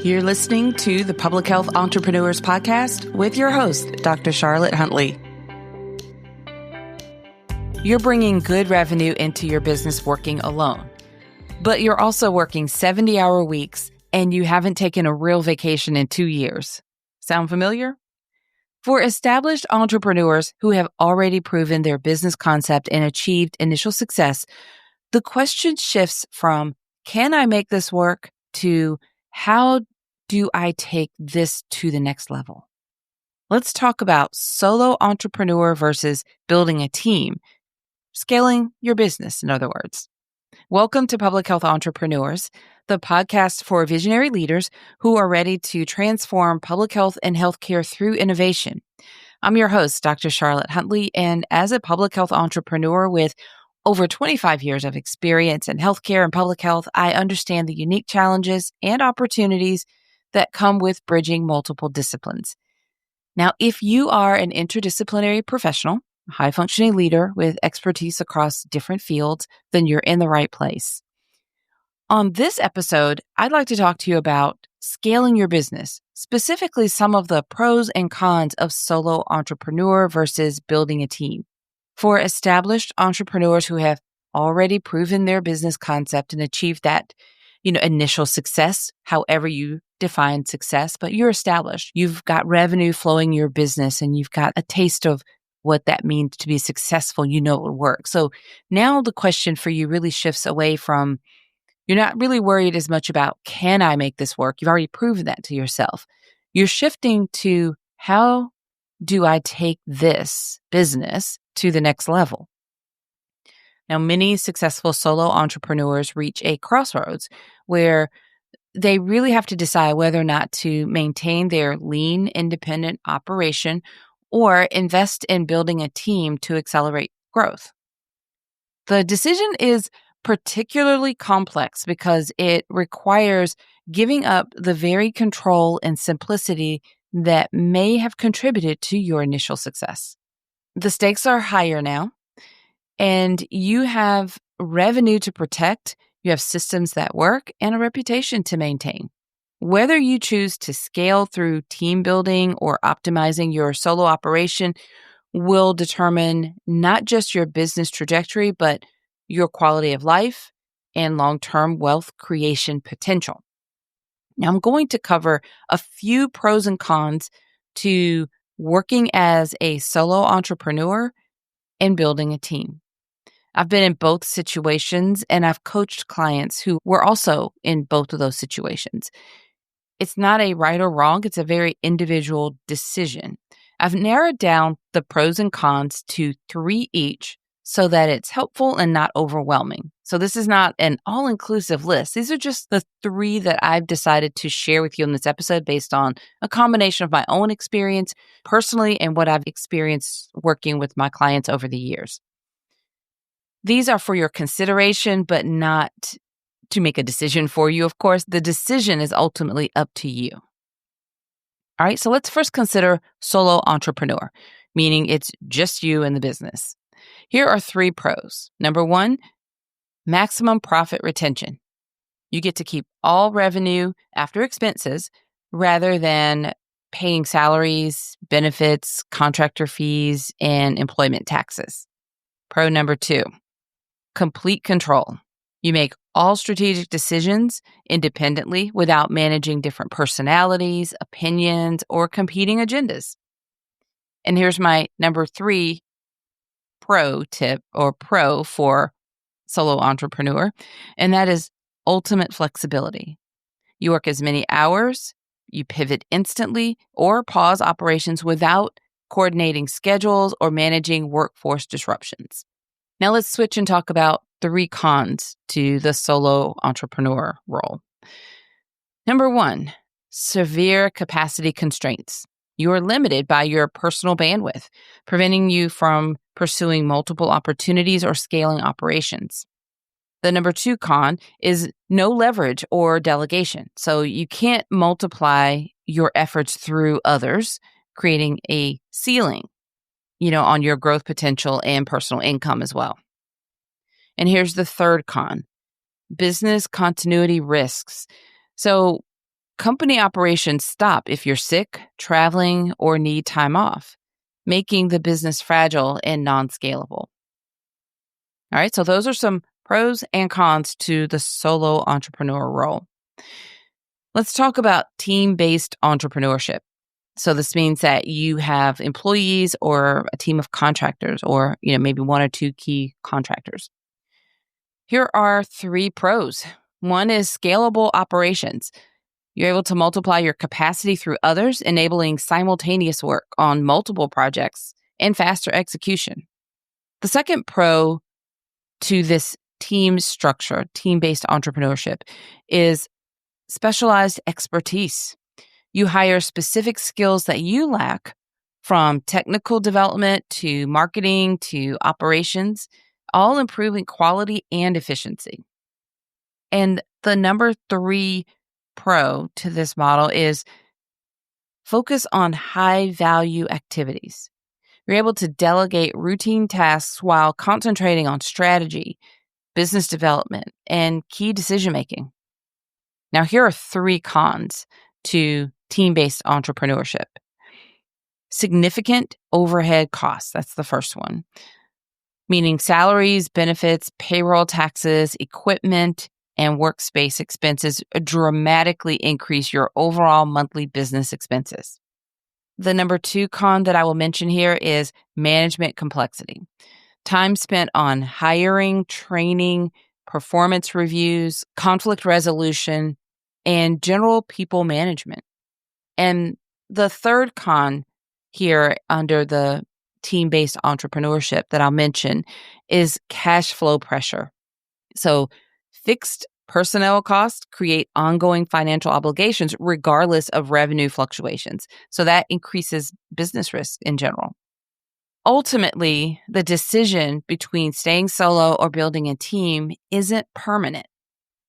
You're listening to the Public Health Entrepreneurs Podcast with your host, Dr. Charlotte Huntley. You're bringing good revenue into your business working alone, but you're also working 70-hour weeks and you haven't taken a real vacation in 2 years. Sound familiar? For established entrepreneurs who have already proven their business concept and achieved initial success, the question shifts from, can I make this work, to how do I take this to the next level? Let's talk about solo entrepreneur versus building a team, scaling your business, in other words. Welcome to Public Health Entrepreneurs, the podcast for visionary leaders who are ready to transform public health and healthcare through innovation. I'm your host, Dr. Charlotte Huntley, and as a public health entrepreneur with over 25 years of experience in healthcare and public health, I understand the unique challenges and opportunities that come with bridging multiple disciplines. Now, if you are an interdisciplinary professional, a high-functioning leader with expertise across different fields, then you're in the right place. On this episode, I'd like to talk to you about scaling your business, specifically some of the pros and cons of solo entrepreneur versus building a team. For established entrepreneurs who have already proven their business concept and achieved that, initial success, however you define success, but you're established. You've got revenue flowing your business and you've got a taste of what that means to be successful. You know it will work. So now the question for you really shifts away from, you're not really worried as much about, can I make this work? You've already proven that to yourself. You're shifting to, how do I take this business to the next level? Now, many successful solo entrepreneurs reach a crossroads where they really have to decide whether or not to maintain their lean, independent operation or invest in building a team to accelerate growth. The decision is particularly complex because it requires giving up the very control and simplicity that may have contributed to your initial success. The stakes are higher now, and you have revenue to protect, you have systems that work, and a reputation to maintain. Whether you choose to scale through team building or optimizing your solo operation will determine not just your business trajectory, but your quality of life and long-term wealth creation potential. Now, I'm going to cover a few pros and cons to working as a solo entrepreneur and building a team. I've been in both situations, and I've coached clients who were also in both of those situations. It's not a right or wrong. It's a very individual decision. I've narrowed down the pros and cons to 3 each so that it's helpful and not overwhelming. So this is not an all-inclusive list. These are just the 3 that I've decided to share with you in this episode based on a combination of my own experience personally and what I've experienced working with my clients over the years. These are for your consideration, but not to make a decision for you. Of course, the decision is ultimately up to you. All right, so let's first consider solo entrepreneur, meaning it's just you and the business. Here are 3 pros. Number 1, maximum profit retention. You get to keep all revenue after expenses rather than paying salaries, benefits, contractor fees, and employment taxes. Pro number 2, complete control. You make all strategic decisions independently without managing different personalities, opinions, or competing agendas. And here's my number 3 pro tip or pro for solo entrepreneur, and that is ultimate flexibility. You work as many hours, you pivot instantly, or pause operations without coordinating schedules or managing workforce disruptions. Now let's switch and talk about 3 cons to the solo entrepreneur role. Number 1, severe capacity constraints. You are limited by your personal bandwidth, preventing you from pursuing multiple opportunities or scaling operations. The number 2 con is no leverage or delegation. So you can't multiply your efforts through others, creating a ceiling, on your growth potential and personal income as well. And here's the 3rd con, business continuity risks. So Company operations stop if you're sick, traveling, or need time off, making the business fragile and non-scalable. All right, so those are some pros and cons to the solo entrepreneur role. Let's talk about team-based entrepreneurship. So this means that you have employees or a team of contractors or, maybe one or two key contractors. Here are 3 pros. One is scalable operations. You're able to multiply your capacity through others, enabling simultaneous work on multiple projects and faster execution. The second pro to this team structure, team-based entrepreneurship, is specialized expertise. You hire specific skills that you lack, from technical development to marketing to operations, all improving quality and efficiency. And the number 3 pro to this model is focus on high-value activities. You're able to delegate routine tasks while concentrating on strategy, business development, and key decision-making. Now, here are 3 cons to team-based entrepreneurship. Significant overhead costs. That's the first one, meaning salaries, benefits, payroll taxes, equipment, and workspace expenses dramatically increase your overall monthly business expenses. The number 2 con that I will mention here is management complexity. Time spent on hiring, training, performance reviews, conflict resolution, and general people management. And the third con here under the team-based entrepreneurship that I'll mention is cash flow pressure. So fixed personnel costs create ongoing financial obligations regardless of revenue fluctuations. So that increases business risk in general. Ultimately, the decision between staying solo or building a team isn't permanent.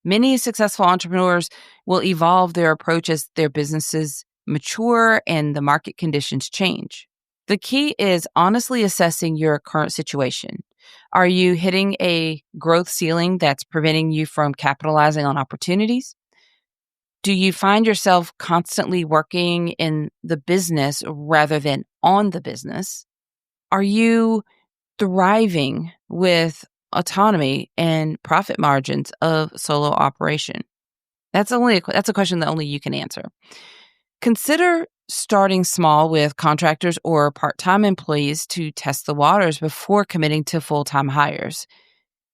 Many successful entrepreneurs will evolve their approach as their businesses mature and the market conditions change. The key is honestly assessing your current situation. Are you hitting a growth ceiling that's preventing you from capitalizing on opportunities? Do you find yourself constantly working in the business rather than on the business? Are you thriving with autonomy and profit margins of solo operation? That's a question that only you can answer. Consider starting small with contractors or part-time employees to test the waters before committing to full-time hires.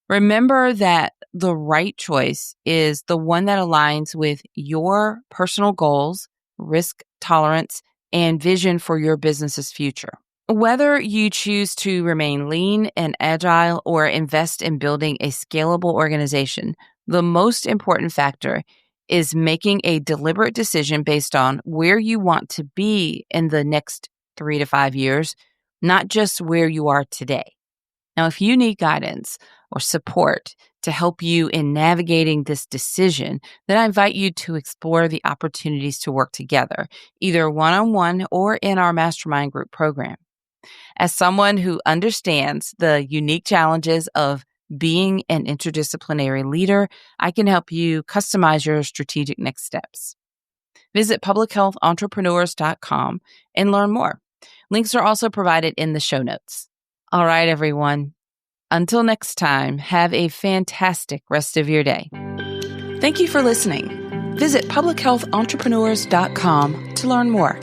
Remember that the right choice is the one that aligns with your personal goals, risk tolerance, and vision for your business's future. Whether you choose to remain lean and agile or invest in building a scalable organization, the most important factor is making a deliberate decision based on where you want to be in the next 3 to 5 years, not just where you are today. Now, if you need guidance or support to help you in navigating this decision, then I invite you to explore the opportunities to work together, either one-on-one or in our mastermind group program. As someone who understands the unique challenges of being an interdisciplinary leader, I can help you customize your strategic next steps. Visit publichealthentrepreneurs.com and learn more. Links are also provided in the show notes. All right, everyone. Until next time, have a fantastic rest of your day. Thank you for listening. Visit publichealthentrepreneurs.com to learn more.